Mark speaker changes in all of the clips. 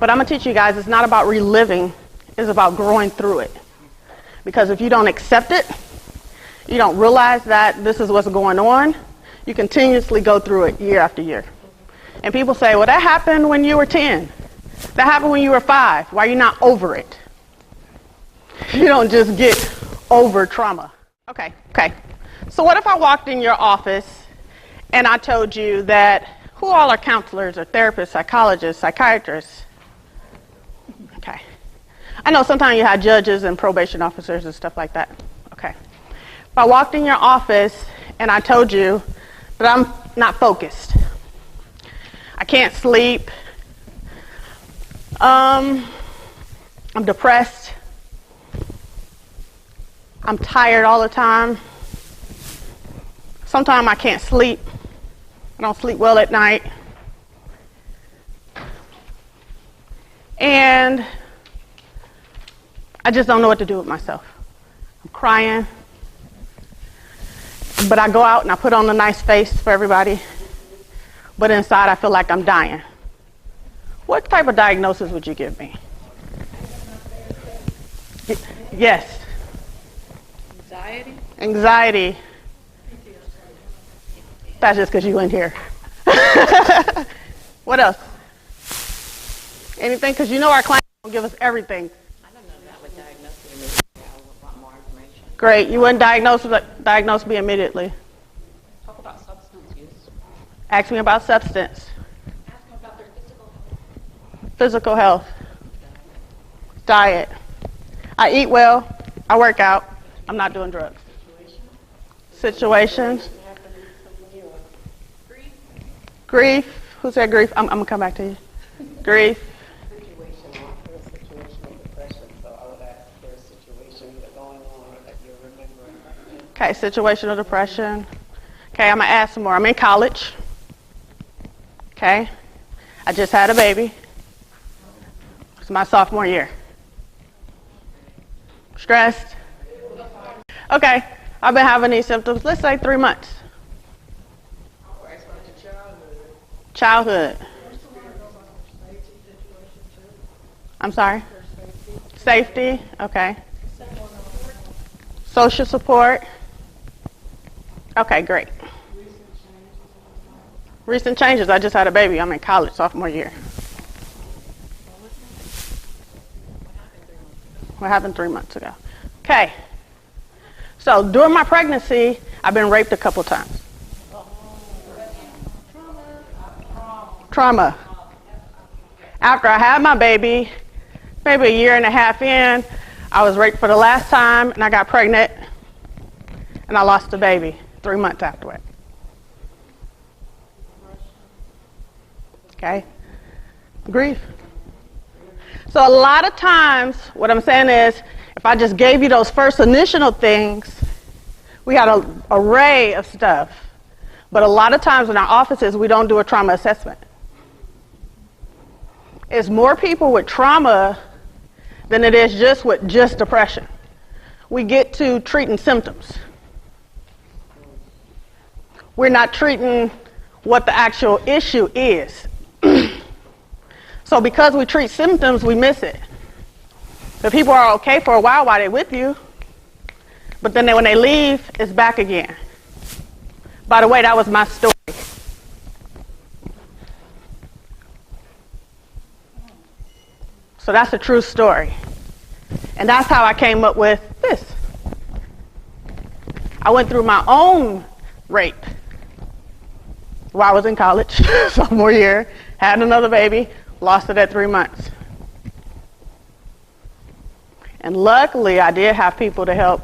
Speaker 1: But I'm going to teach you guys it's not about reliving, it's about growing through it. Because if you don't accept it, you don't realize that this is what's going on, you continuously go through it year after year. And people say, well, that happened when you were 10. That happened when you were 5. Why are you not over it? You don't just get over trauma. Okay. So what if I walked in your office and I told you that who all are counselors or therapists, psychologists, psychiatrists? Okay. I know sometimes you have judges and probation officers and stuff like that. Okay. If I walked in your office and I told you that I'm not focused, I can't sleep, I'm depressed, I'm tired all the time, sometimes I can't sleep, I don't sleep well at night, and I just don't know what to do with myself. I'm crying, but I go out and I put on a nice face for everybody, but inside I feel like I'm dying. What type of diagnosis would you give me? Yes. Anxiety. That's just because you in here. What else? Anything? Because you know our clients don't give us everything.
Speaker 2: I don't know that would diagnose me immediately. I want more information.
Speaker 1: Great. You wouldn't diagnose me immediately.
Speaker 2: Talk about substance use.
Speaker 1: Ask me about substance.
Speaker 2: Ask them about their physical health.
Speaker 1: Physical health. Diet. I eat well. I work out. I'm not doing drugs. Situations. Grief. Who said grief? I'm going to come back to you. Grief.
Speaker 3: Situation of depression. So I would ask if there's situations that are going on that you're remembering.
Speaker 1: Okay, situational depression. Okay, I'm going to add some more. I'm in college. Okay. I just had a baby. It's my sophomore year. Stressed. Okay, I've been having these symptoms, let's say 3 months. Childhood. I'm sorry? Safety, okay. Social support. Okay, great. Recent changes, I just had a baby. I'm in college, sophomore year. What happened 3 months ago? Okay. So during my pregnancy, I've been raped a couple times. Trauma. After I had my baby, maybe a year and a half in, I was raped for the last time, and I got pregnant, and I lost the baby 3 months afterward. Okay? Grief. So a lot of times, what I'm saying is, if I just gave you those first initial things, we had an array of stuff. But a lot of times in our offices, we don't do a trauma assessment. It's more people with trauma than it is just with just depression. We get to treating symptoms. We're not treating what the actual issue is. So because we treat symptoms, we miss it. The people are okay for a while they're with you, but then when they leave, it's back again. By the way, that was my story. So that's a true story. And that's how I came up with this. I went through my own rape while I was in college, sophomore year, had another baby, lost it at 3 months. And luckily, I did have people to help.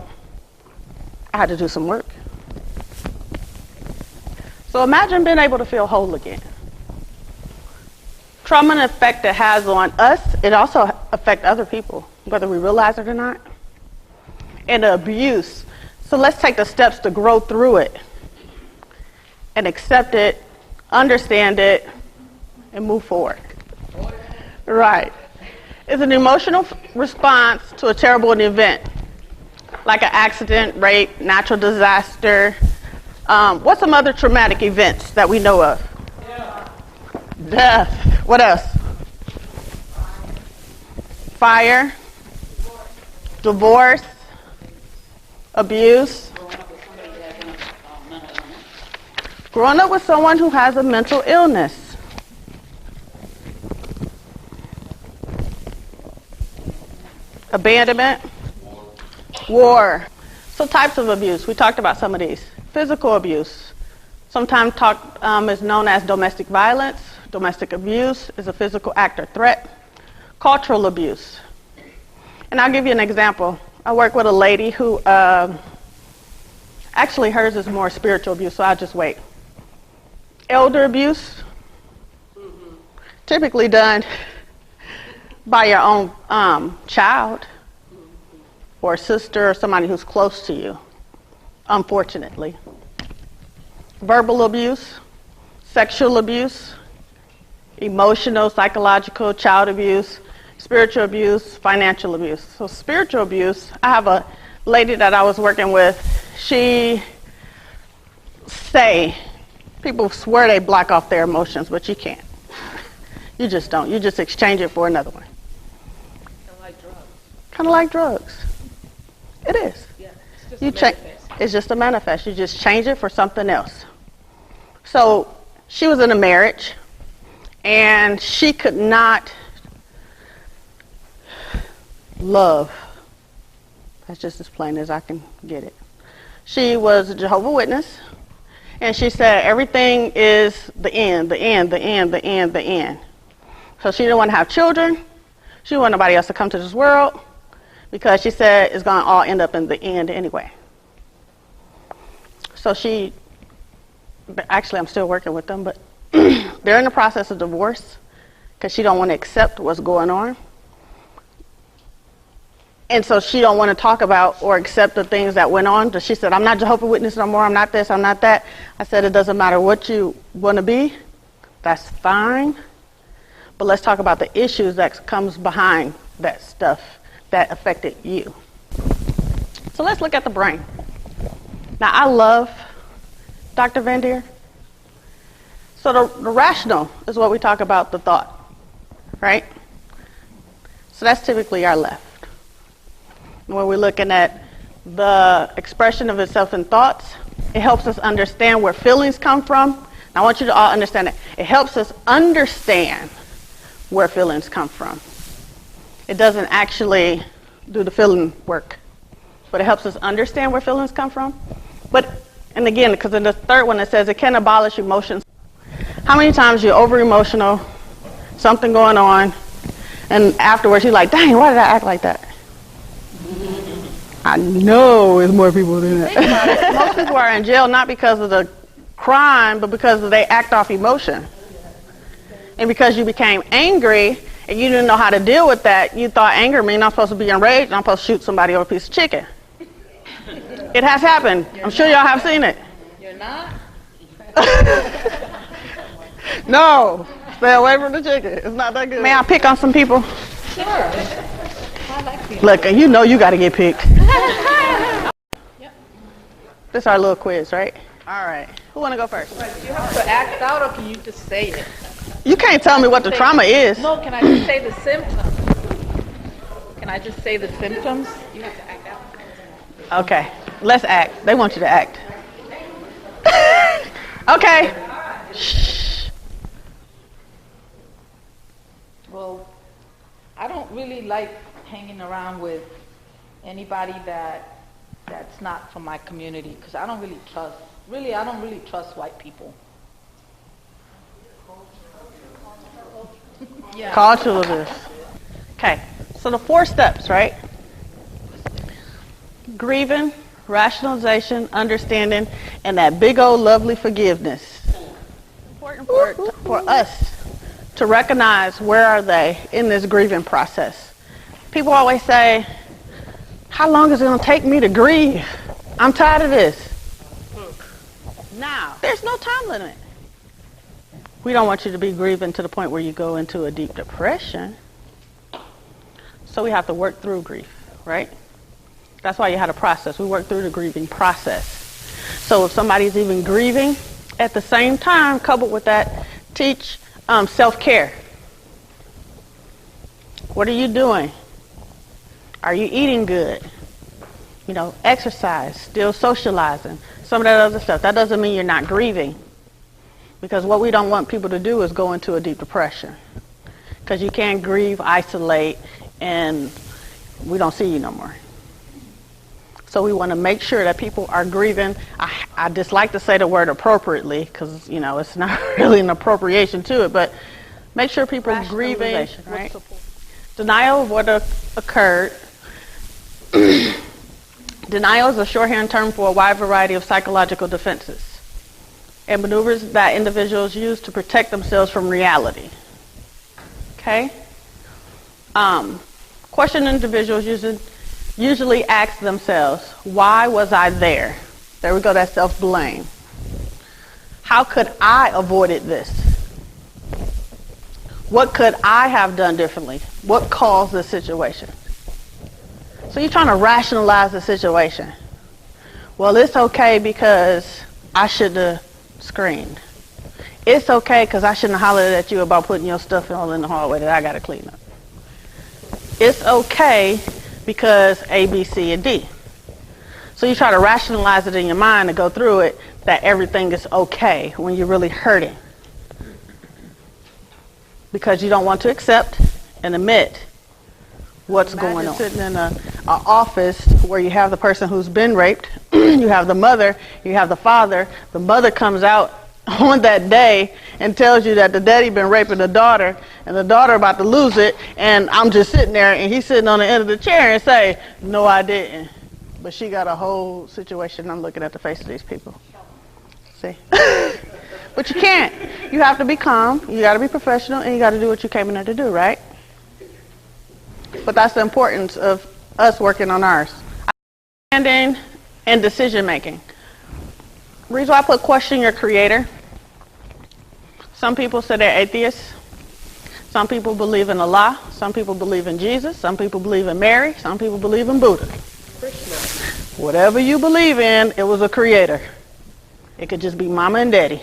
Speaker 1: I had to do some work. So imagine being able to feel whole again. Trauma and effect it has on us, it also affects other people, whether we realize it or not. And the abuse. So let's take the steps to grow through it and accept it, understand it, and move forward. Right. It's an emotional response to a terrible event, like an accident, rape, natural disaster. What's some other traumatic events that we know of? Death. What else? fire, divorce, abuse, growing up with someone who has a mental illness, abandonment, war. So types of abuse. We talked about some of these. Physical abuse. Sometimes is known as domestic violence. Domestic abuse is a physical act or threat. Cultural abuse. And I'll give you an example. I work with a lady who, actually hers is more spiritual abuse, so I'll just wait. Elder abuse, typically done by your own child or sister or somebody who's close to you, unfortunately. Verbal abuse, sexual abuse, emotional, psychological, child abuse, spiritual abuse, financial abuse. So spiritual abuse, I have a lady that I was working with, people swear they block off their emotions, but you can't. You just don't. You just exchange it for another one.
Speaker 2: Kind of like drugs.
Speaker 1: Kind of like drugs. It is.
Speaker 2: Yeah, it's just a manifest.
Speaker 1: It's just a manifest. You just change it for something else. So she was in a marriage, and she could not love. That's just as plain as I can get it. She was a Jehovah's Witness, and she said everything is the end, the end, the end, the end, the end. So she didn't want to have children. She didn't want nobody else to come to this world because she said it's going to all end up in the end anyway. So actually I'm still working with them, but they're in the process of divorce because she don't want to accept what's going on. And so she don't want to talk about or accept the things that went on. She said, I'm not Jehovah's Witness no more. I'm not this. I'm not that. I said, it doesn't matter what you want to be. That's fine. But let's talk about the issues that comes behind that stuff that affected you. So let's look at the brain. Now, I love Dr. Van Deer. So the rational is what we talk about, the thought, right? So that's typically our left. When we're looking at the expression of itself in thoughts, it helps us understand where feelings come from. Now, I want you to all understand that. It helps us understand where feelings come from. It doesn't actually do the feeling work, but it helps us understand where feelings come from. And again, because in the third one it says it can abolish emotions. How many times you're over emotional, something going on, and afterwards you're like, dang, why did I act like that? I know it's more people than that. Most people are in jail not because of the crime, but because they act off emotion. And because you became angry and you didn't know how to deal with that, you thought anger means I'm supposed to be enraged and I'm supposed to shoot somebody over a piece of chicken. It has happened. I'm sure y'all have seen it.
Speaker 2: You're not?
Speaker 1: No. Stay away from the chicken. It's not that good. May I pick on some people?
Speaker 2: Sure. I like being
Speaker 1: Look, you know you got to get picked.
Speaker 2: Yep.
Speaker 1: This is our little quiz, right? All right. Who want to go first?
Speaker 2: Do you have to act out, or can you just say it?
Speaker 1: You can't tell me what the trauma is.
Speaker 2: No, can I just say the symptoms? Can I just say the symptoms? You have to act out.
Speaker 1: Okay. Let's act. They want you to act. Okay. Shh.
Speaker 4: Well, I don't really like hanging around with anybody that's not from my community because I don't really trust white people. Yeah.
Speaker 1: Cultural abuse. Okay. So the 4 steps, right? Grieving, rationalization, understanding, and that big old lovely forgiveness. Important for us to recognize where are they in this grieving process. People always say, how long is it going to take me to grieve? I'm tired of this. Now, there's no time limit. We don't want you to be grieving to the point where you go into a deep depression. So we have to work through grief, right? That's why you had a process. We work through the grieving process. So if somebody's even grieving, at the same time, coupled with that, teach self-care. What are you doing Are you eating good? You know, exercise, still socializing, some of that other stuff. That doesn't mean you're not grieving. Because what we don't want people to do is go into a deep depression. Because you can't grieve, isolate, and we don't see you no more. So we want to make sure that people are grieving. I dislike to say the word appropriately because, you know, it's not really an appropriation to it, but make sure people are grieving. Right? Denial of what occurred. Denial is a shorthand term for a wide variety of psychological defenses and maneuvers that individuals use to protect themselves from reality. Okay? Question individuals usually ask themselves, why was I there? There we go, that self-blame. How could I avoided this? What could I have done differently? What caused this situation? So you're trying to rationalize the situation. Well, it's okay because I should have screamed. It's okay because I shouldn't have hollered at you about putting your stuff all in the hallway that I got to clean up. It's okay because A, B, C, and D. So you try to rationalize it in your mind and go through it that everything is okay when you're really hurting. Because you don't want to accept and admit what's going on. Sitting in an office where you have the person who's been raped, you have the mother, you have the father. The mother comes out on that day and tells you that the daddy been raping the daughter and the daughter about to lose it, and I'm just sitting there and he's sitting on the end of the chair and say, no, I didn't. But she got a whole situation. I'm looking at the face of these people. See? But you can't. You have to be calm, you got to be professional, and you got to do what you came in there to do, right? But that's the importance of us working on ours. Understanding and decision making. The reason why I put question your creator. Some people say they're atheists. Some people believe in Allah. Some people believe in Jesus. Some people believe in Mary. Some people believe in Buddha. Whatever you believe in, it was a creator. It could just be mama and daddy.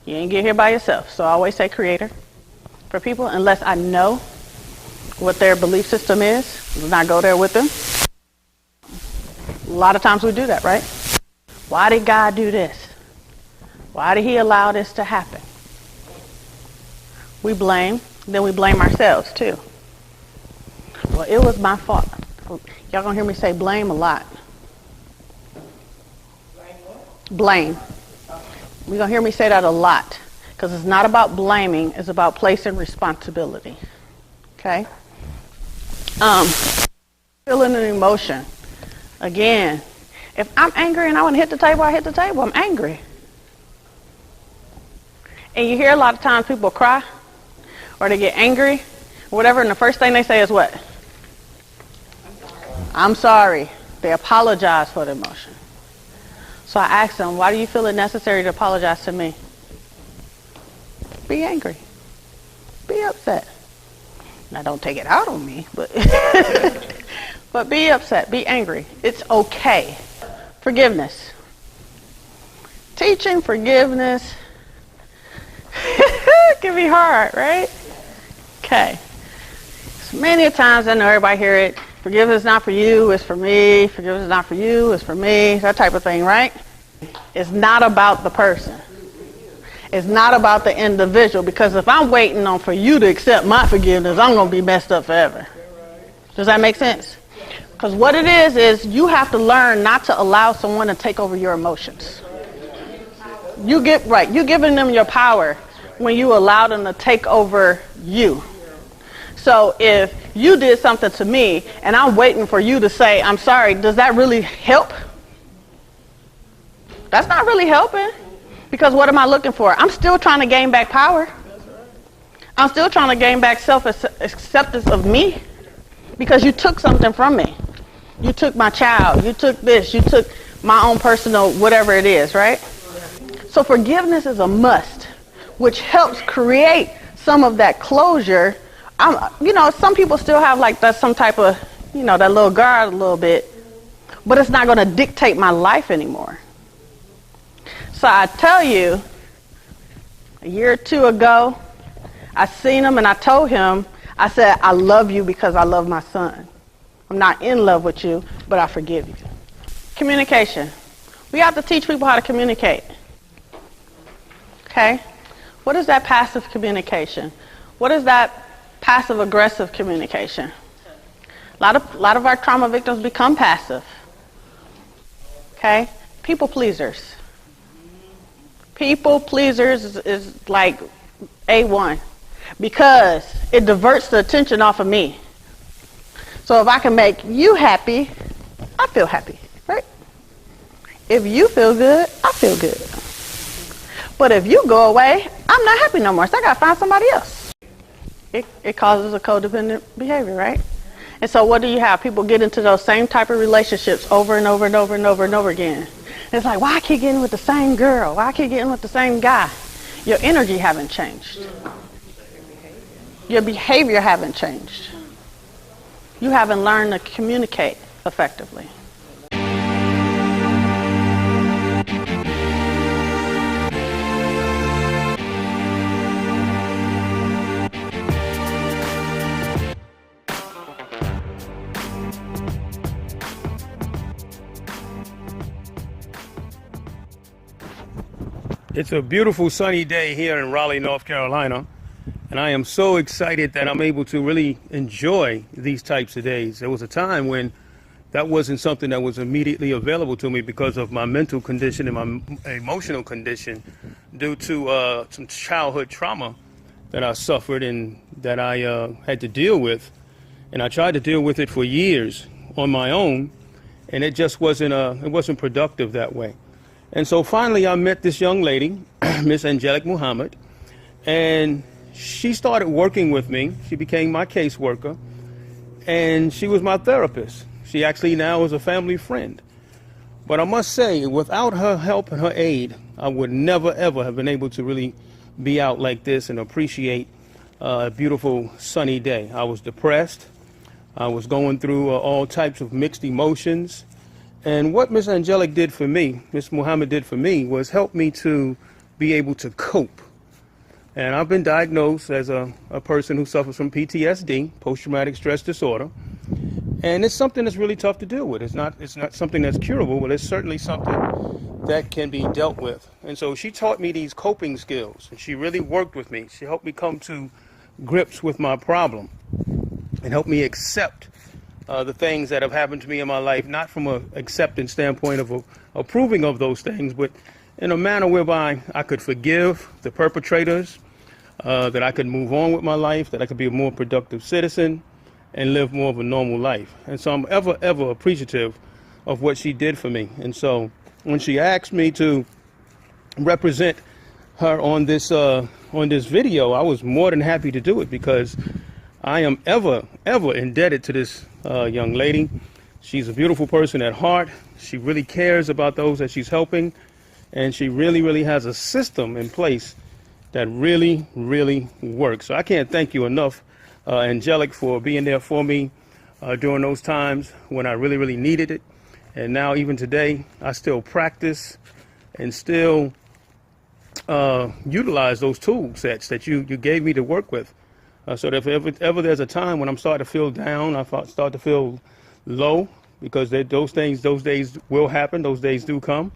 Speaker 1: You ain't get here by yourself. So I always say creator for people, unless I know what their belief system is. Do not go there with them. A lot of times we do that, right? Why did God do this? Why did he allow this to happen? We blame, then we blame ourselves too. Well, it was my fault. Y'all gonna hear me say blame a lot. Blame. You're gonna hear me say that a lot. Because it's not about blaming, it's about placing responsibility. Okay? Feeling an emotion. Again, if I'm angry and I want to hit the table, I hit the table. I'm angry. And you hear a lot of times people cry or they get angry or whatever, and the first thing they say is what? I'm sorry. They apologize for the emotion. So I ask them, why do you feel it necessary to apologize to me? Be angry. Be upset. Now don't take it out on me, but but be upset, be angry. It's okay. Forgiveness. Teaching forgiveness can be hard, right? Okay. So many times I know everybody hear it. Forgiveness is not for you, it's for me. Forgiveness is not for you, it's for me. That type of thing, right? It's not about the person. It's not about the individual, because if I'm waiting on for you to accept my forgiveness, I'm going to be messed up forever. Does that make sense? Because what it is you have to learn not to allow someone to take over your emotions. You're giving them your power when you allow them to take over you. So if you did something to me and I'm waiting for you to say, I'm sorry, does that really help? That's not really helping. Because what am I looking for? I'm still trying to gain back power. I'm still trying to gain back self-acceptance of me. Because you took something from me. You took my child. You took this. You took my own personal whatever it is, right? So forgiveness is a must, which helps create some of that closure. Some people still have like that some type of, that little guard a little bit. But it's not going to dictate my life anymore. So I tell you, a year or two ago, I seen him and I told him, I said, I love you because I love my son. I'm not in love with you, but I forgive you. Communication. We have to teach people how to communicate. Okay? What is that passive communication? What is that passive-aggressive communication? A lot of our trauma victims become passive. Okay? People pleasers. People pleasers is like A1 because it diverts the attention off of me. So if I can make you happy, I feel happy, right? If you feel good, I feel good. But if you go away, I'm not happy no more, so I gotta find somebody else. It causes a codependent behavior, right? And so what do you have? People get into those same type of relationships over and over and over and over and over again. It's like, why I keep getting with the same girl? Why I keep getting with the same guy? Your energy haven't changed. Your behavior haven't changed. You haven't learned to communicate effectively.
Speaker 5: It's a beautiful sunny day here in Raleigh, North Carolina, and I am so excited that I'm able to really enjoy these types of days. There was a time when that wasn't something that was immediately available to me because of my mental condition and my emotional condition due to some childhood trauma that I suffered and that I had to deal with. And I tried to deal with it for years on my own, and it just wasn't productive that way. And so finally I met this young lady, Miss Angelic Muhammad, and she started working with me. She became my caseworker, and she was my therapist. She actually now is a family friend. But I must say, without her help and her aid, I would never, ever have been able to really be out like this and appreciate a beautiful sunny day. I was depressed. I was going through all types of mixed emotions. And what Miss Angelic did for me, Miss Muhammad did for me, was help me to be able to cope. And I've been diagnosed as a person who suffers from PTSD, post-traumatic stress disorder. And it's something that's really tough to deal with. It's not something that's curable, but it's certainly something that can be dealt with. And so she taught me these coping skills, and she really worked with me. She helped me come to grips with my problem and helped me accept the things that have happened to me in my life, not from an acceptance standpoint of approving of those things, but in a manner whereby I could forgive the perpetrators, that I could move on with my life, that I could be a more productive citizen and live more of a normal life. And so I'm ever, ever appreciative of what she did for me. And so when she asked me to represent her on this video, I was more than happy to do it because I am ever, ever indebted to this young lady. She's a beautiful person at heart. She really cares about those that she's helping. And she really, really has a system in place that really, really works. So I can't thank you enough, Angelic, for being there for me during those times when I really, really needed it. And now, even today, I still practice and still utilize those tool sets that you gave me to work with. So that if ever there's a time when I'm starting to feel down, I start to feel low, because those days will happen, those days do come,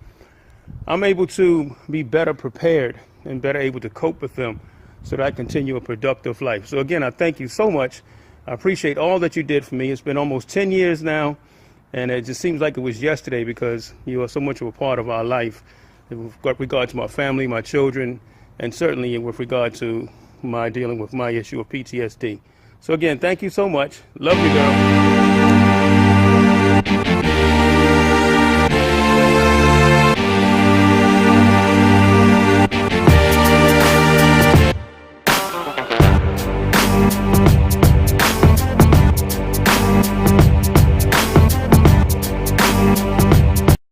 Speaker 5: I'm able to be better prepared and better able to cope with them so that I continue a productive life. So again, I thank you so much. I appreciate all that you did for me. It's been almost 10 years now, and it just seems like it was yesterday because you are so much of a part of our life with regard to my family, my children, and certainly with regard to my dealing with my issue of PTSD. So again, thank you so much. Love you, girl.